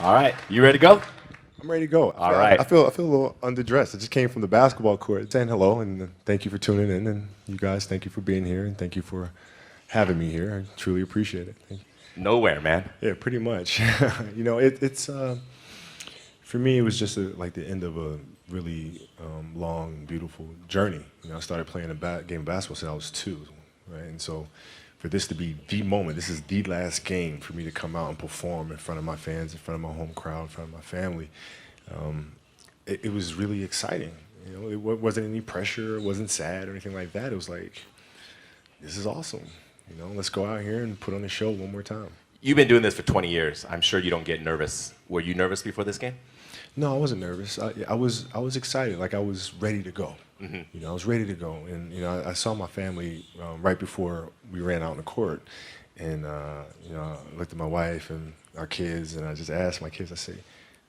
All right, you ready to go? I'm ready to go. All right. I feel a little underdressed. I just came from the basketball court saying hello and thank you for tuning in. And you guys, thank you for being here and thank you for having me here. I truly appreciate it. Thank you. Nowhere, man. Yeah, pretty much. You know, it's for me, it was just like the end of a really long, beautiful journey. You know, I started playing a game of basketball since I was 2, right? And so for this to be the moment, this is the last game for me to come out and perform in front of my fans, in front of my home crowd, in front of my family. It was really exciting. You know, it wasn't any pressure, it wasn't sad or anything like that. It was like, this is awesome. You know, let's go out here and put on a show one more time. You've been doing this for 20 years. I'm sure you don't get nervous. Were you nervous before this game? No, I wasn't nervous. I was excited. Like I was ready to go. Mm-hmm. You know, I was ready to go. And you know, I saw my family right before we ran out in the court, and you know, I looked at my wife and our kids, and I just asked my kids. I said,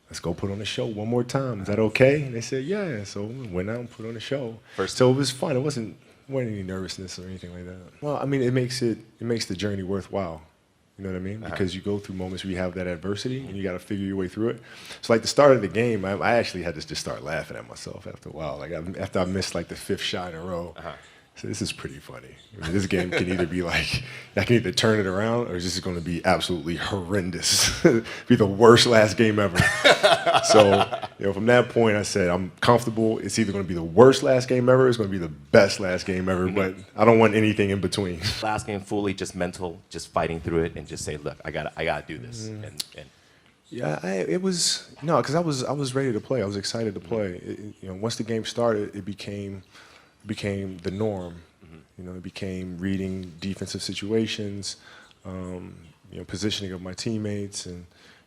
"Let's go put on the show one more time. Is that okay?" And they said, "Yeah." So we went out and put on the show. So it was fun. It wasn't any nervousness or anything like that. Well, I mean, it makes the journey worthwhile. You know what I mean? Because you go through moments where you have that adversity and you got to figure your way through it. So like the start of the game, I actually had to just start laughing at myself after a while. Like after I missed like the 5th shot in a row. So this is pretty funny. I mean, this game can either be like, I can either turn it around or this is going to be absolutely horrendous. Be the worst last game ever. So, you know, from that point, I said, I'm comfortable. It's either going to be the worst last game ever, or it's going to be the best last game ever, but I don't want anything in between. Last game, fully just mental, just fighting through it and just say, look, I gotta do this. And Yeah, it was, no, because I was ready to play. I was excited to play. You know, once the game started, it became the norm. You know, it became reading defensive situations, you know, positioning of my teammates, and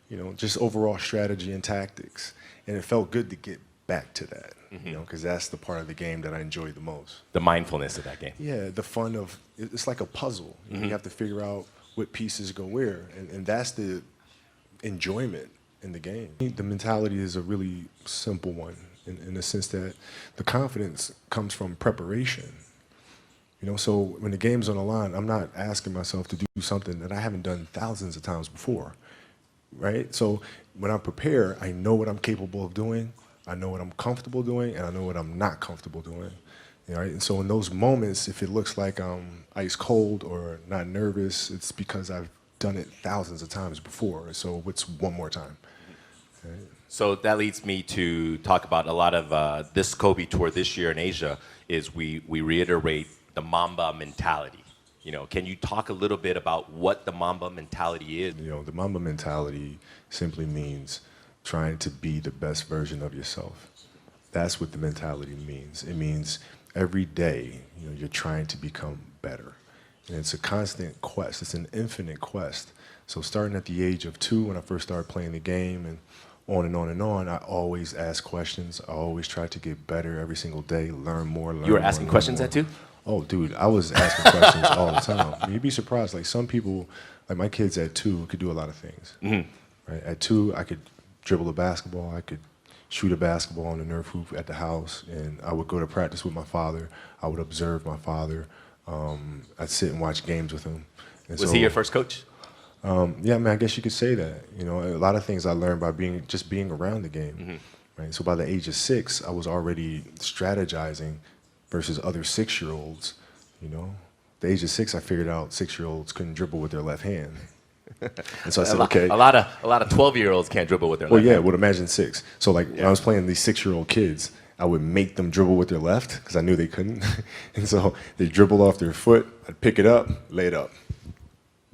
you know, just overall strategy and tactics. And it felt good to get back to that, you know, because that's the part of the game that I enjoyed the most. the mindfulness of that game. Yeah, the fun of it's like a puzzle. You know, you have to figure out what pieces go where, and that's the enjoyment in the game. The mentality is a really simple one in the sense that the confidence comes from preparation. You know, so when the game's on the line, I'm not asking myself to do something that I haven't done thousands of times before, right? So when I prepare, I know what I'm capable of doing, I know what I'm comfortable doing, and I know what I'm not comfortable doing. Right? And so in those moments, if it looks like I'm ice cold or not nervous, it's because I've done it thousands of times before. So it's one more time. Right? So that leads me to talk about a lot of this Kobe tour this year in Asia is we reiterate the Mamba mentality. You know, can you talk a little bit about what the Mamba mentality is? You know, the Mamba mentality simply means trying to be the best version of yourself. That's what the mentality means. It means every day, you know, you're trying to become better. And it's a constant quest. It's an infinite quest. So starting at the age of 2, when I first started playing the game, and on and on and on, I always ask questions. I always try to get better every single day, learn more, learn more. You were asking questions at 2? Oh, dude, I was asking questions all the time. I mean, you'd be surprised. Like some people, like my kids at 2 could do a lot of things. Right? At 2, I could dribble a basketball. I could shoot a basketball on the Nerf hoop at the house, and I would go to practice with my father. I would observe my father. I'd sit and watch games with him. And Was he your first coach? Yeah, I mean, I guess you could say that. You know, a lot of things I learned by being around the game. Right? So by the age of 6, I was already strategizing versus other 6-year-olds. You know, at the age of 6, I figured out 6-year-olds couldn't dribble with their left hand. And so I said, okay. A lot of 12-year-olds can't dribble with their left Well, yeah, hand. would imagine 6. So like when I was playing these 6-year-old kids, I would make them dribble with their left because I knew they couldn't. And so they dribbled off their foot. I'd pick it up, lay it up.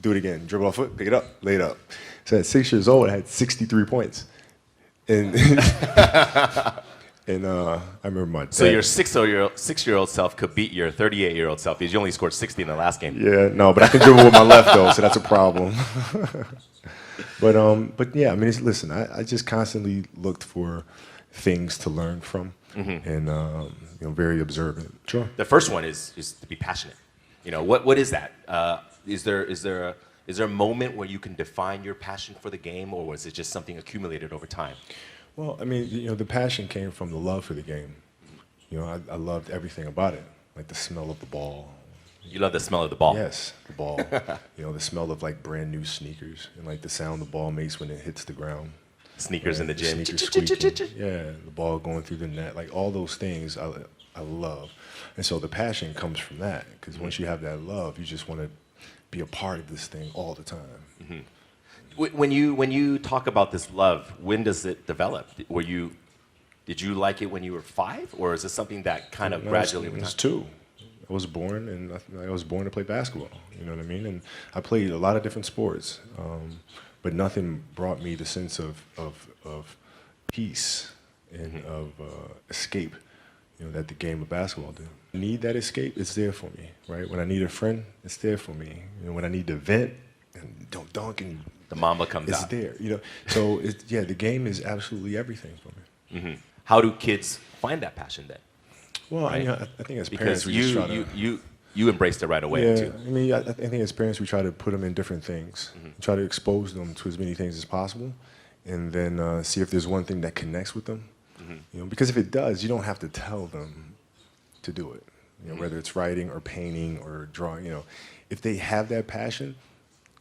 Do it again. Dribble off foot, pick it up, lay it up. So at 6 years old, I had 63 points. And and I remember my dad. So your 6-year-old self could beat your 38-year-old self because you only scored 60 in the last game. Yeah, no, but I can dribble with my left though, so that's a problem. But yeah, I mean, listen, I just constantly looked for things to learn from, and you know, very observant. Sure. The first one is to be passionate. You know, what is that? Is there a moment where you can define your passion for the game, or was it just something accumulated over time? Well, I mean, you know, the passion came from the love for the game. You know, I loved everything about it, like the smell of the ball. You love the smell of the ball? Yes, the ball. You know, the smell of like brand new sneakers and like the sound the ball makes when it hits the ground. Sneakers in the gym. Sneakers squeaking. Yeah, the ball going through the net. Like all those things I love. And so the passion comes from that, because once you have that love, you just want to be a part of this thing all the time. When you talk about this love, when does it develop? Did you like it when you were 5, or is it something that kind of gradually? I was 2. I was born, and I was born to play basketball. You know what I mean? And I played a lot of different sports, but nothing brought me the sense of peace and of escape, you know, that the game of basketball did. I need that escape, it's there for me, right? When I need a friend, it's there for me. You know, when I need to vent and don't dunk, and the mamba comes out. It's there, you know. So the game is absolutely everything for me. How do kids find that passion then? Well, right? I think as parents, because we just try to, you embraced it right away too. I mean, I think as parents we try to put them in different things, try to expose them to as many things as possible, and then see if there's one thing that connects with them. You know, because if it does, you don't have to tell them to do it. You know, whether it's writing or painting or drawing. You know, if they have that passion,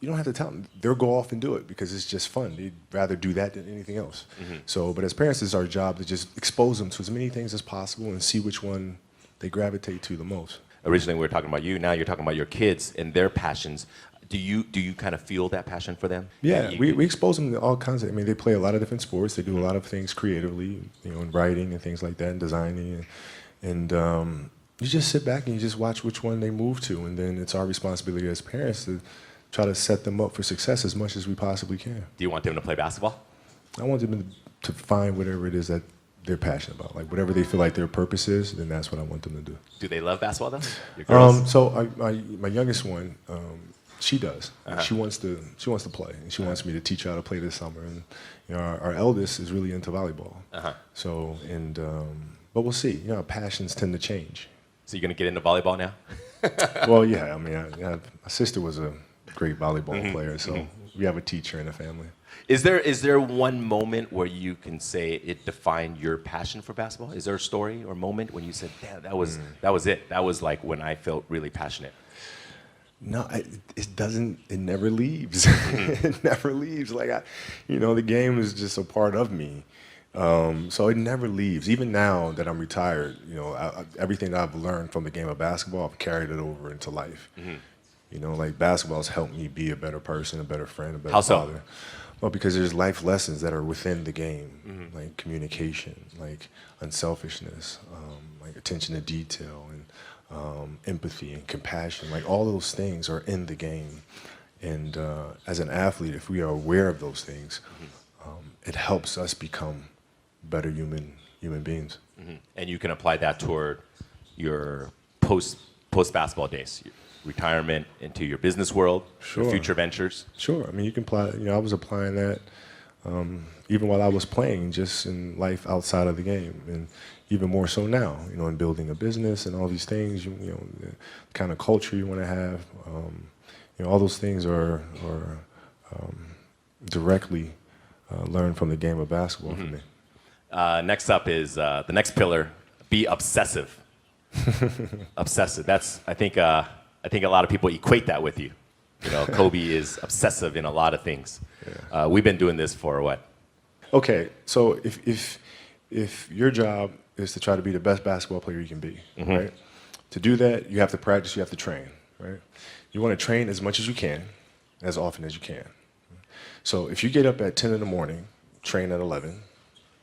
you don't have to tell them. They'll go off and do it because it's just fun. They'd rather do that than anything else. So, but as parents, it's our job to just expose them to as many things as possible and see which one they gravitate to the most. Originally, we were talking about you. Now you're talking about your kids and their passions. Do you kind of feel that passion for them? Yeah, we expose them to all kinds of. I mean, they play a lot of different sports. They do a lot of things creatively, you know, in writing and things like that, and designing, and you just sit back and you just watch which one they move to, and then it's our responsibility as parents to try to set them up for success as much as we possibly can. Do you want them to play basketball? I want them to find whatever it is that they're passionate about. Like whatever they feel like their purpose is, then that's what I want them to do. Do they love basketball though? Your girls? So my youngest one, she does. She wants to play, and she wants me to teach her how to play this summer. And you know, our eldest is really into volleyball. So but we'll see. You know, passions tend to change. So you're gonna get into volleyball now? Well, yeah. I mean, my sister was a great volleyball player, so we have a teacher in the family. Is there one moment where you can say it defined your passion for basketball? Is there a story or moment when you said, "Damn, that was it. That was like when I felt really passionate"? No, it doesn't. It never leaves. It never leaves. Like the game is just a part of me. So it never leaves. Even now that I'm retired, you know, everything that I've learned from the game of basketball, I've carried it over into life. You know, like basketball's helped me be a better person, a better friend, a better father. So? Well, because there's life lessons that are within the game, like communication, like unselfishness, like attention to detail, and empathy and compassion. Like all those things are in the game. And as an athlete, if we are aware of those things, it helps us become better human beings. And you can apply that toward your post basketball days, your retirement, into your business world, your future ventures. Sure. I mean, you can apply. You know, I was applying that even while I was playing, just in life outside of the game, and even more so now. You know, in building a business and all these things. You know, the kind of culture you want to have. You know, all those things are directly learned from the game of basketball for me. Next up is the next pillar: be obsessive. Obsessive. That's I think a lot of people equate that with you. You know, Kobe is obsessive in a lot of things. Yeah. We've been doing this for what? Okay, so if your job is to try to be the best basketball player you can be, right? To do that, you have to practice. You have to train, right? You want to train as much as you can, as often as you can. So if you get up at 10 in the morning, train at 11,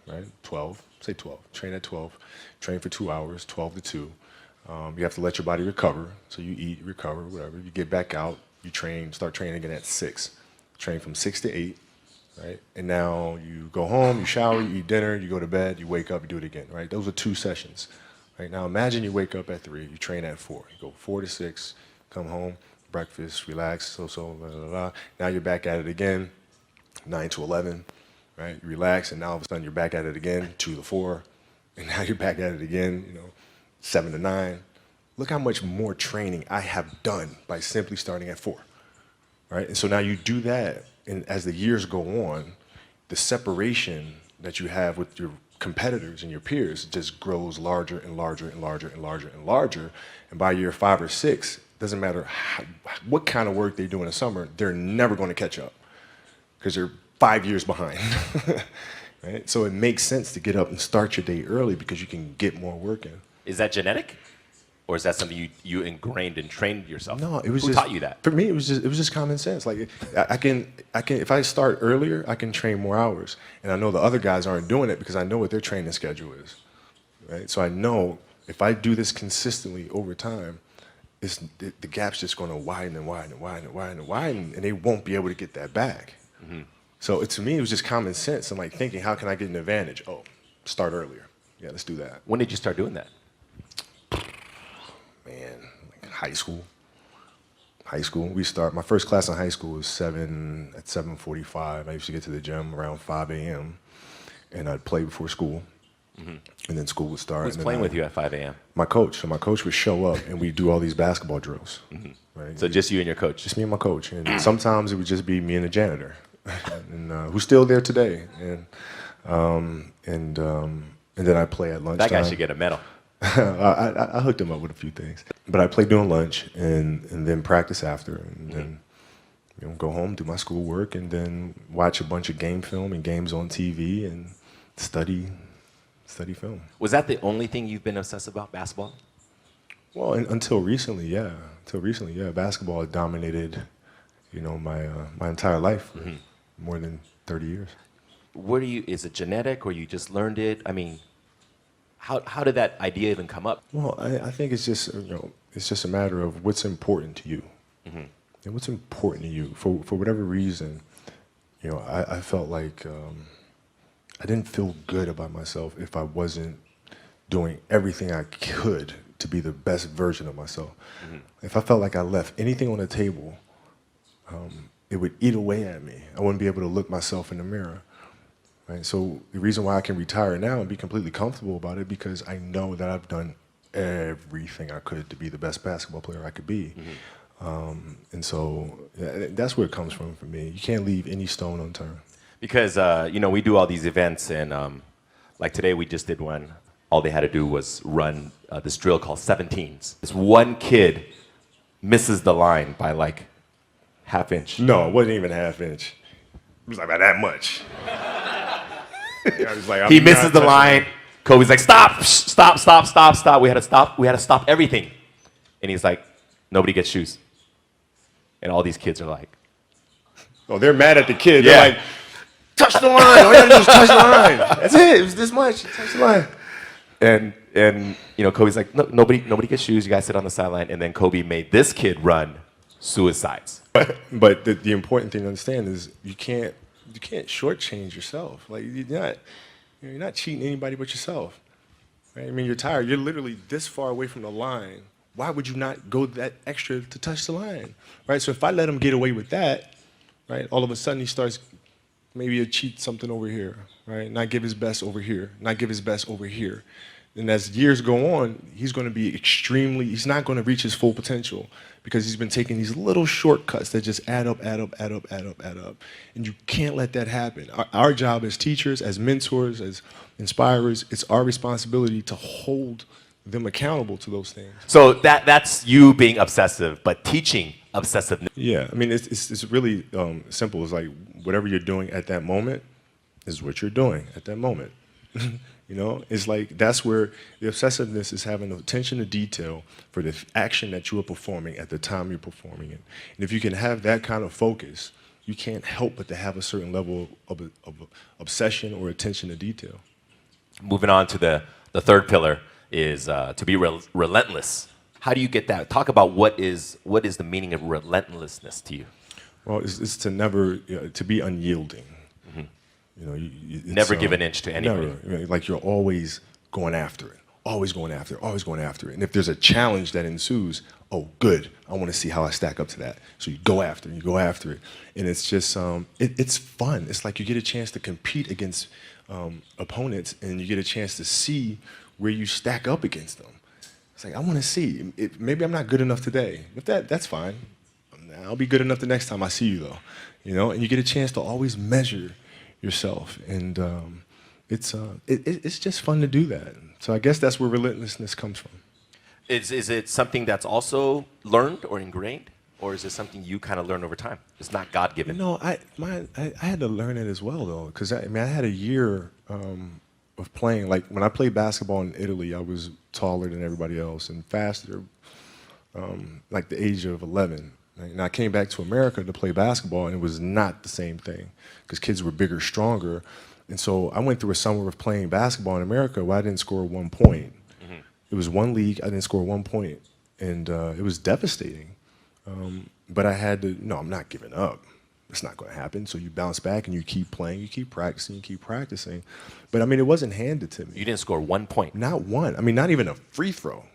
right? 12, say 12. Train at 12. Train for 2 hours, 12 to 2. You have to let your body recover. So you eat, recover, whatever. You get back out, you train, start training again at 6. Train from 6 to 8, right? And now you go home, you shower, you eat dinner, you go to bed, you wake up, you do it again, right? Those are 2 sessions. Right? Now imagine you wake up at 3, you train at 4. You go 4 to 6, come home, breakfast, relax, blah, blah, blah. Now you're back at it again, 9 to 11, right? You relax, and now all of a sudden you're back at it again, 2 to 4, and now you're back at it again, you know, 7 to 9. Look how much more training I have done by simply starting at 4, right? And so now you do that, and as the years go on, the separation that you have with your competitors and your peers just grows larger and larger and larger and larger and larger. And by year 5 or 6, doesn't matter what kind of work they do in the summer, they're never going to catch up because they're 5 years behind. Right? So it makes sense to get up and start your day early because you can get more work in. Is that genetic? Or is that something you ingrained and trained yourself? No, it was Who just, taught you that? For me, it was just common sense. Like I can if I start earlier, I can train more hours, and I know the other guys aren't doing it because I know what their training schedule is, right? So I know if I do this consistently over time, the gap's just going to widen and widen and widen and widen and widen, and they won't be able to get that back. Mm-hmm. So to me, it was just common sense and like thinking, how can I get an advantage? Oh, start earlier. Yeah, let's do that. When did you start doing that? Man, like high school. My first class in high school was 7:45. I used to get to the gym around 5 a.m. and I'd play before school. Mm-hmm. And then school would start. Who's playing with you at 5 a.m.? My coach. So my coach would show up and we'd do all these basketball drills. Mm-hmm. Right? So just you and your coach? Just me and my coach. And sometimes it would just be me and the janitor, and who's still there today. And then I play at lunchtime. That guy should get a medal. I hooked him up with a few things. But I play during lunch and then practice after. And then go home, do my schoolwork, and then watch a bunch of game film and games on TV and study film. Was that the only thing you've been obsessed about, basketball? Well, until recently, yeah. Basketball has dominated, my entire life for more than 30 years. Is it genetic or you just learned it? I mean, how did that idea even come up? Well, I think it's just, it's just a matter of what's important to you. Mm-hmm. And what's important to you. For whatever reason, I felt like I didn't feel good about myself if I wasn't doing everything I could to be the best version of myself. Mm-hmm. If I felt like I left anything on the table, it would eat away at me. I wouldn't be able to look myself in the mirror. Right? So the reason why I can retire now and be completely comfortable about it because I know that I've done everything I could to be the best basketball player I could be. Mm-hmm. And so that's where it comes from for me. You can't leave any stone unturned. Because, we do all these events, and like today we just did one. All they had to do was run this drill called 17s. This one kid misses the line by like half inch. No, it wasn't even half inch. It was like about that much. He misses the line. Kobe's like, stop. We had to stop everything. And he's like, nobody gets shoes. And all these kids are like, oh, they're mad at the kid. Yeah. They're like, touch the line. All you gotta do is touch the line. That's it. It was this much. Touch the line. And Kobe's like, no, nobody gets shoes. You guys sit on the sideline. And then Kobe made this kid run suicides. But the important thing to understand is you can't shortchange yourself. Like you're not cheating anybody but yourself. Right? I mean, you're tired. You're literally this far away from the line. Why would you not go that extra to touch the line? Right? So if I let him get away with that, right, all of a sudden he starts maybe to cheat something over here, right? Not give his best over here, not give his best over here. And as years go on, he's going to be he's not going to reach his full potential because he's been taking these little shortcuts that just add up. And you can't let that happen. Our job as teachers, as mentors, as inspirers, it's our responsibility to hold them accountable to those things. So that's you being obsessive, but teaching obsessiveness. Yeah, I mean, it's really simple. It's like whatever you're doing at that moment is what you're doing at that moment. It's like that's where the obsessiveness is having attention to detail for the action that you are performing at the time you're performing it. And if you can have that kind of focus, you can't help but to have a certain level of obsession or attention to detail. Moving on to the third pillar is to be relentless. How do you get that? Talk about what is the meaning of relentlessness to you? Well, it's to never to be unyielding. Never give an inch to anybody. Never. Like you're always going after it, always going after it. And if there's a challenge that ensues, oh, good, I want to see how I stack up to that. So you go after it. And it's just, it's fun. It's like you get a chance to compete against opponents and you get a chance to see where you stack up against them. It's like, I want to see. Maybe I'm not good enough today. But that's fine. I'll be good enough the next time I see you, though. And you get a chance to always measure yourself, and it's just fun to do that. So I guess that's where relentlessness comes from. Is it something that's also learned or ingrained? or is it something you kind of learn over time? It's not God given. No, I had to learn it as well though, because I had a year of playing. Like when I played basketball in Italy, I was taller than everybody else and faster, like the age of 11. And I came back to America to play basketball, and it was not the same thing because kids were bigger, stronger. And so I went through a summer of playing basketball in America where I didn't score 1 point. It was one league, I didn't score 1 point, and it was devastating. But I had to, no, I'm not giving up. It's not going to happen. So you bounce back and you keep playing, you keep practicing, you keep practicing. But I mean, it wasn't handed to me. You didn't score 1 point. Not one. I mean, not even a free throw.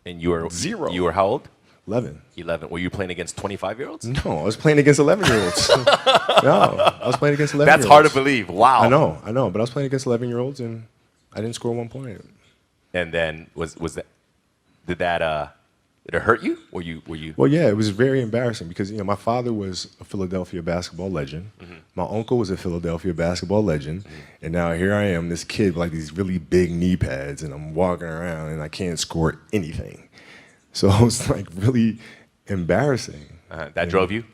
And you were 0. You were how old? 11. 11. Were you playing against 25-year-olds? No, I was playing against 11-year-olds. No, I was playing against 11-year-olds. That's hard to believe. Wow. I know, but I was playing against 11-year-olds and I didn't score 1 point. And then did it hurt you? Were you? Well, yeah, it was very embarrassing because my father was a Philadelphia basketball legend. My uncle was a Philadelphia basketball legend, and now here I am, this kid with like these really big knee pads, and I'm walking around and I can't score anything. So it was like really embarrassing. That drove you?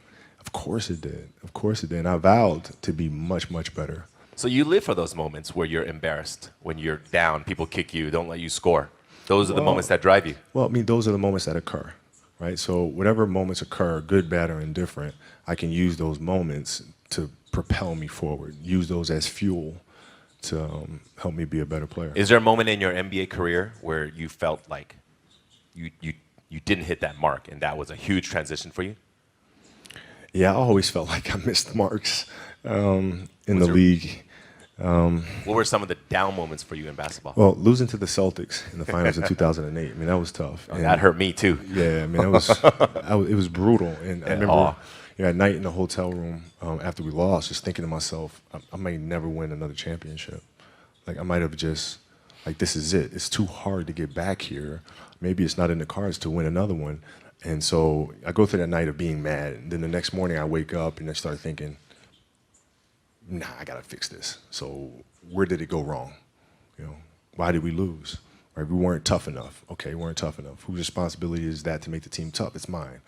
Of course it did. Of course it did. And I vowed to be much, much better. So you live for those moments where you're embarrassed, when you're down, people kick you, don't let you score. Those are the moments that drive you. Well, I mean, those are the moments that occur, right? So whatever moments occur, good, bad, or indifferent, I can use those moments to propel me forward, use those as fuel to help me be a better player. Is there a moment in your NBA career where you felt like you didn't hit that mark and that was a huge transition for you? Yeah, I always felt like I missed marks in the league. What were some of the down moments for you in basketball? Well, losing to the Celtics in the finals in 2008, I mean, that was tough. Oh, that hurt me too. Yeah, I mean, it was brutal. And I remember at night in the hotel room after we lost, just thinking to myself, I might never win another championship. Like, I might have just, like, this is it. It's too hard to get back here. Maybe it's not in the cards to win another one. And so I go through that night of being mad. And then the next morning I wake up and I start thinking, nah, I got to fix this. So where did it go wrong? Why did we lose? Right? We weren't tough enough. Okay, we weren't tough enough. Whose responsibility is that to make the team tough? It's mine.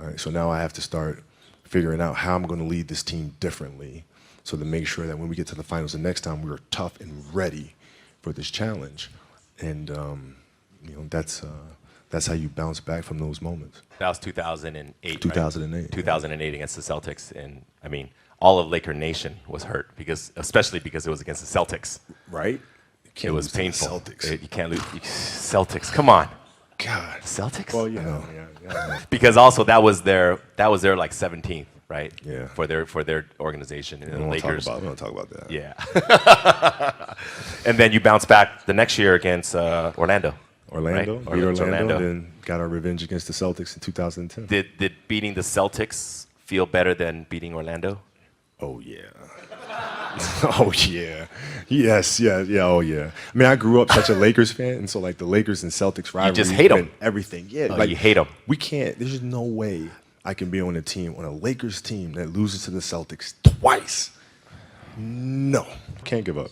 All right, so now I have to start figuring out how I'm going to lead this team differently so to make sure that when we get to the finals the next time, we're tough and ready for this challenge. And, that's how you bounce back from those moments. That was 2008, 2008. Right? 2008 against the Celtics. And, I mean, all of Laker Nation was hurt, especially because it was against the Celtics. Right? It was painful. Celtics. You can't lose. Celtics, come on. God. Celtics? Well, yeah. Because also that was their like 17th, right? Yeah. For their organization. And the Lakers. We don't talk about that. Yeah. And then you bounce back the next year against Orlando. Orlando, right? beat Orlando, then got our revenge against the Celtics in 2010. Did beating the Celtics feel better than beating Orlando? Oh, yeah. Oh, yeah. Yes, yeah, oh, yeah. I mean, I grew up such a Lakers fan, and so, like, the Lakers and Celtics rivalry. You just hate them. Everything, yeah. Oh, like, you hate them. We can't, there's no way I can be on a Lakers team that loses to the Celtics twice. No. Can't give up.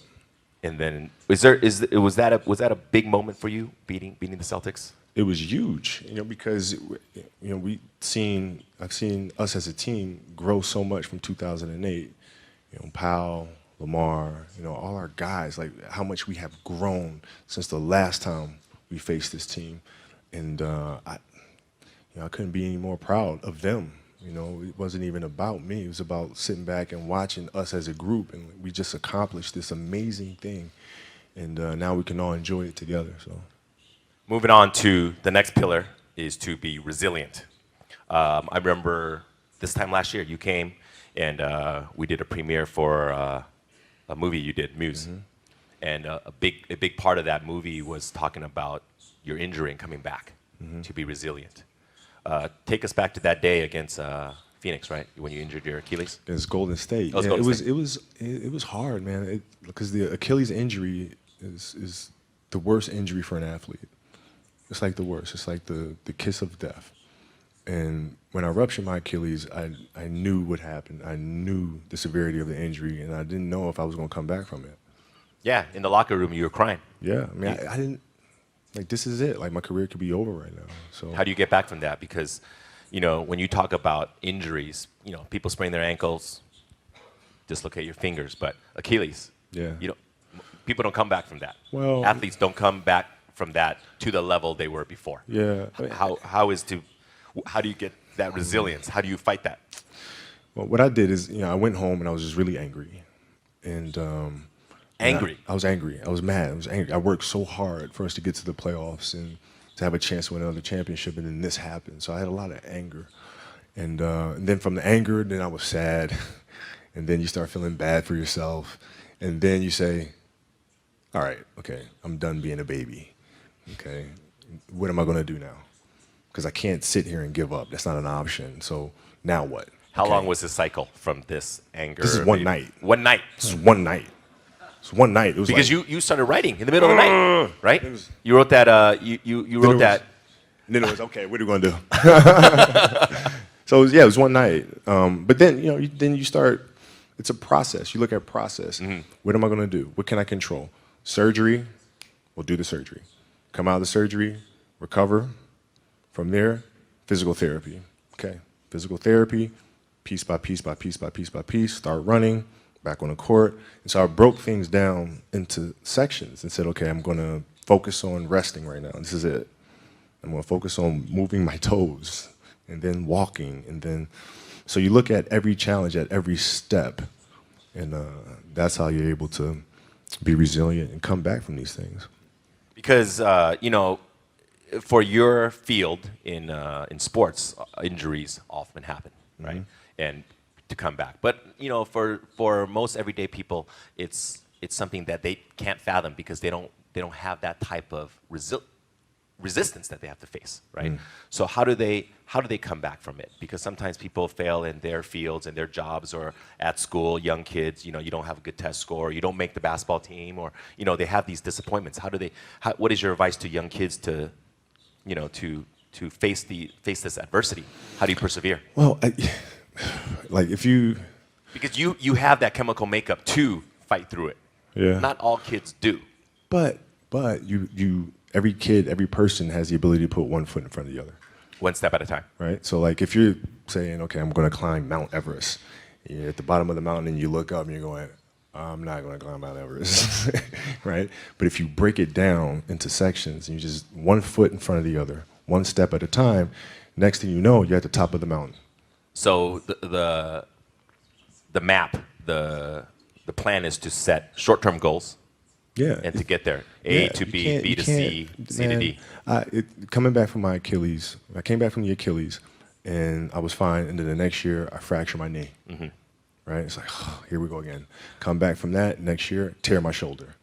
And then was that a big moment for you beating the Celtics? It was huge, because I've seen us as a team grow so much from 2008. Powell, Lamar, all our guys, like how much we have grown since the last time we faced this team, and I couldn't be any more proud of them. It wasn't even about me. It was about sitting back and watching us as a group, and we just accomplished this amazing thing, and now we can all enjoy it together. So, moving on to the next pillar is to be resilient. I remember this time last year you came and we did a premiere for a movie you did, Muse, and a big part of that movie was talking about your injury and coming back to be resilient. Take us back to that day against Phoenix, right? When you injured your Achilles. Against Golden State. Oh, yeah, Golden State. It was hard, man. Because the Achilles injury is the worst injury for an athlete. It's like the worst. It's like the kiss of death. And when I ruptured my Achilles, I knew what happened. I knew the severity of the injury, and I didn't know if I was going to come back from it. Yeah, in the locker room, you were crying. Yeah, I mean, I didn't. Like, this is it. Like, my career could be over right now. So how do you get back from that? Because, when you talk about injuries, people sprain their ankles, dislocate your fingers, but Achilles, Yeah. People don't come back from that. Well, athletes don't come back from that to the level they were before. Yeah. How do you get that resilience? How do you fight that? Well, what I did is, I went home and I was just really angry, and Angry. I was angry. I was mad. I was angry. I worked so hard for us to get to the playoffs and to have a chance to win another championship, and then this happened. So I had a lot of anger, and then from the anger, then I was sad, and then you start feeling bad for yourself, and then you say, all right, okay, I'm done being a baby. Okay, what am I going to do now? Because I can't sit here and give up. That's not an option. So now what? How long was the cycle from this anger? This is one night. One night. This is one night. It's one night. It was Because like, you started writing in the middle of the night, right? You wrote that. You wrote that. And then it was, okay, what are we going to do? So it was one night. But then, then you start, it's a process. You look at process. What am I going to do? What can I control? Surgery, we'll do the surgery. Come out of the surgery, recover. From there, physical therapy. Okay, physical therapy, piece by piece by piece by piece by piece, start running, back on the court. And so I broke things down into sections and said, okay, I'm going to focus on resting right now. This is it. I'm going to focus on moving my toes and then walking. And then, so you look at every challenge at every step. And that's how you're able to be resilient and come back from these things. Because, for your field in sports, injuries often happen, right? And to come back. But, for most everyday people, it's something that they can't fathom because they don't have that type of resistance that they have to face, right? So how do they come back from it? Because sometimes people fail in their fields and their jobs or at school, young kids, you don't have a good test score, you don't make the basketball team, or they have these disappointments. What is your advice to young kids to face this adversity? How do you persevere? Well, if you... Because you have that chemical makeup to fight through it. Yeah. Not all kids do. But every kid, every person has the ability to put one foot in front of the other. One step at a time. Right? So if you're saying, okay, I'm going to climb Mount Everest, you're at the bottom of the mountain and you look up and you're going, I'm not going to climb Mount Everest, right? But if you break it down into sections and you just one foot in front of the other, one step at a time, next thing you know, you're at the top of the mountain. So the map, the plan is to set short-term goals. Yeah. And to get there, A to B, B to C, C to D. Coming back from my Achilles, I came back from the Achilles, and I was fine. And then the next year, I fractured my knee. Right? It's like, oh, here we go again. Come back from that next year, tear my shoulder.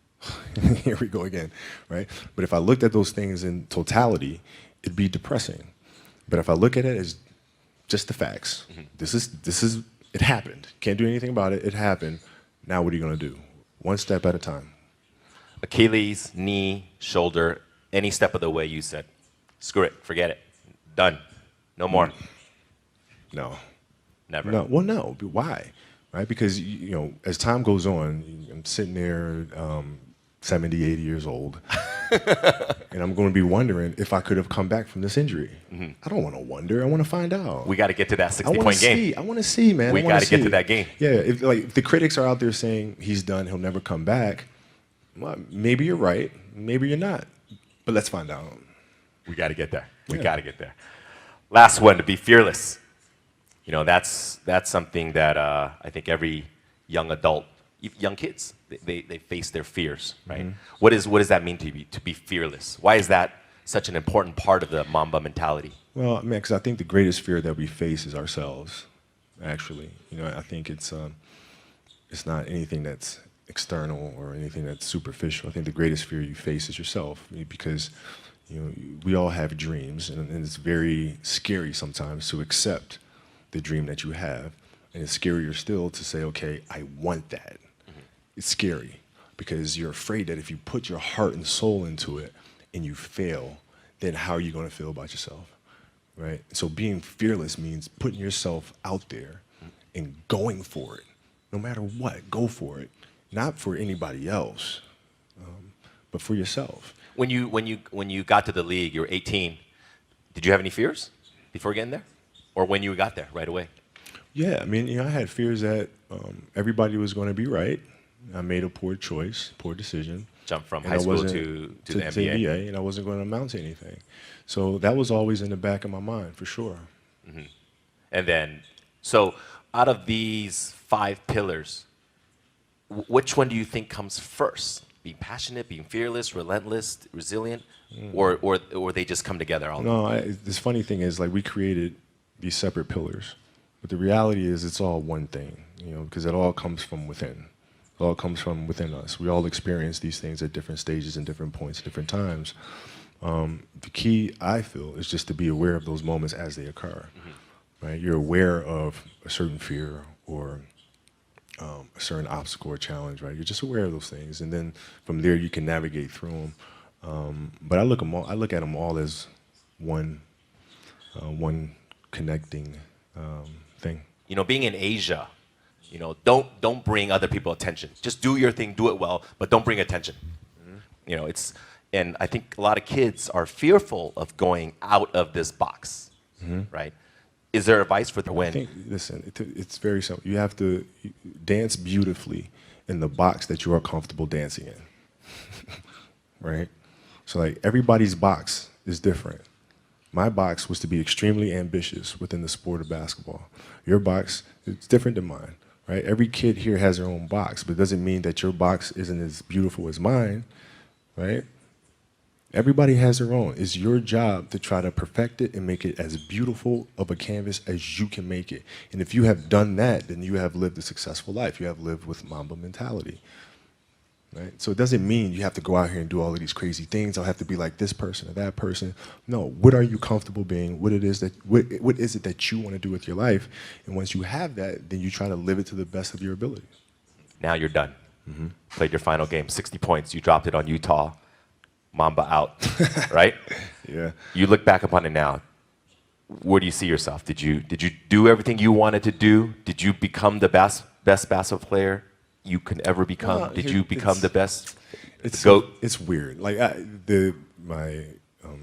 Here we go again, right? But if I looked at those things in totality, it'd be depressing. But if I look at it as just the facts, this is it happened. Can't do anything about it. It happened. Now what are you going to do? One step at a time. Achilles, knee, shoulder, any step of the way you said, screw it, forget it, done, no more. No. Never. No. Well, no. Why? Right? Because, as time goes on, I'm sitting there 70, 80 years old, and I'm going to be wondering if I could have come back from this injury. I don't want to wonder. I want to find out. We got to get to that 60-point game. I want to see, man. We got to get to that game. Yeah. If the critics are out there saying he's done, he'll never come back, well, maybe you're right. Maybe you're not. But let's find out. We got to get there. We got to get there. Last one, to be fearless. That's something that I think every young adult, young kids, they face their fears, right? What does that mean to you, to be fearless? Why is that such an important part of the Mamba mentality? Well, because I think the greatest fear that we face is ourselves, actually. I think it's not anything that's external or anything that's superficial. I think the greatest fear you face is yourself, because we all have dreams, and it's very scary sometimes to accept the dream that you have, and it's scarier still to say, okay, I want that. It's scary because you're afraid that if you put your heart and soul into it and you fail, then how are you going to feel about yourself, right? So being fearless means putting yourself out there and going for it, no matter what. Go for it. Not for anybody else, but for yourself. When you got to the league, you were 18. Did you have any fears before getting there? or when you got there right away? Yeah, I mean, I had fears that everybody was going to be right. I made a poor choice, poor decision. Jump from And high I school wasn't to the NBA. and I wasn't going to amount to anything. So that was always in the back of my mind, for sure. And then, so out of these 5 pillars, which one do you think comes first? Being passionate, being fearless, relentless, resilient, or they just come together all? No, this funny thing is, like, we created these separate pillars, but the reality is it's all one thing, because it all comes from within. It all comes from within us. We all experience these things at different stages and different points, different times. The key, I feel, is just to be aware of those moments as they occur. Right? You're aware of a certain fear or a certain obstacle or challenge, right? You're just aware of those things, and then from there you can navigate through them. But I look at them all as one connecting thing. Being in Asia, don't bring other people attention. Just do your thing, do it well, but don't bring attention. And I think a lot of kids are fearful of going out of this box, right? Is there advice for the win? Listen, it's very simple. You have to dance beautifully in the box that you are comfortable dancing in, right? So, like, everybody's box is different. My box was to be extremely ambitious within the sport of basketball. Your box is different than mine, right? Every kid here has their own box, but it doesn't mean that your box isn't as beautiful as mine, right? Everybody has their own. It's your job to try to perfect it and make it as beautiful of a canvas as you can make it. And if you have done that, then you have lived a successful life. You have lived with Mamba mentality, right? So it doesn't mean you have to go out here and do all of these crazy things. I'll have to be like this person or that person. No, what are you comfortable being? What is it that you want to do with your life? And once you have that, then you try to live it to the best of your ability. Now you're done. Played your final game, 60 points. You dropped it on Utah. Mamba out, right? Yeah. You look back upon it now. Where do you see yourself? Did you do everything you wanted to do? Did you become the best basketball player you could ever become? Well, Did you become the best? It's GOAT? It's weird. Like, my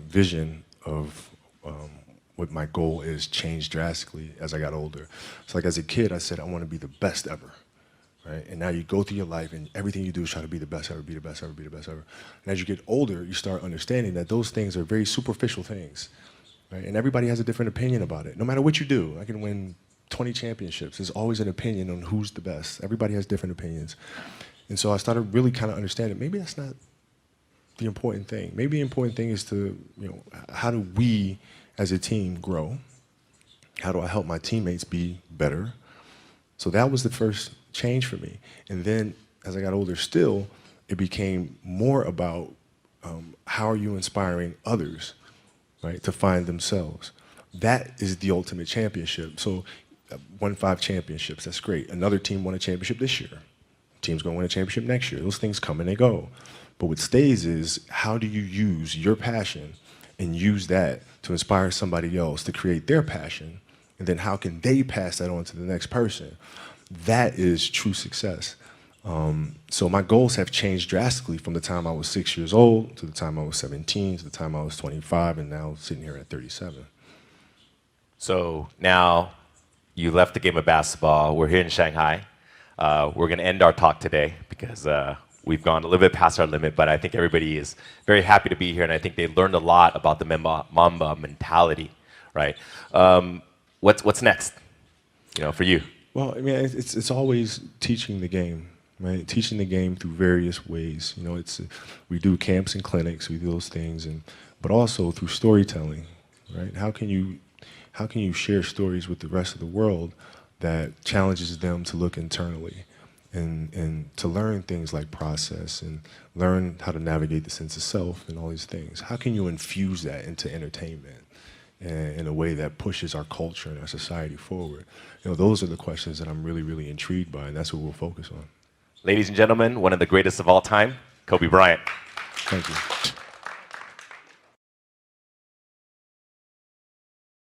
vision of what my goal is changed drastically as I got older. So, like, as a kid, I said I want to be the best ever. Right? And now you go through your life and everything you do is try to be the best ever, be the best ever, be the best ever. And as you get older, you start understanding that those things are very superficial things. Right? And everybody has a different opinion about it. No matter what you do, I can win 20 championships. There's always an opinion on who's the best. Everybody has different opinions. And so I started really kind of understanding maybe that's not the important thing. Maybe the important thing is to, how do we as a team grow? How do I help my teammates be better? So that was the first change for me. And then as I got older still, it became more about how are you inspiring others, right, to find themselves. That is the ultimate championship. So won 5 championships, that's great. Another team won a championship this year. Team's gonna win a championship next year. Those things come and they go. But what stays is how do you use your passion and use that to inspire somebody else to create their passion, and then how can they pass that on to the next person? That is true success. So my goals have changed drastically from the time I was 6 years old to the time I was 17 to the time I was 25, and now sitting here at 37. So now you left the game of basketball. We're here in Shanghai. We're going to end our talk today because we've gone a little bit past our limit, but I think everybody is very happy to be here, and I think they learned a lot about the Mamba mentality, right? What's next, for you? Well, I mean, it's always teaching the game, right? Teaching the game through various ways. We do camps and clinics, we do those things, but also through storytelling, right? How can you share stories with the rest of the world that challenges them to look internally and to learn things like process and learn how to navigate the sense of self and all these things? How can you infuse that into entertainment in a way that pushes our culture and our society forward? Those are the questions that I'm really, really intrigued by, and that's what we'll focus on. Ladies and gentlemen, one of the greatest of all time, Kobe Bryant. Thank you.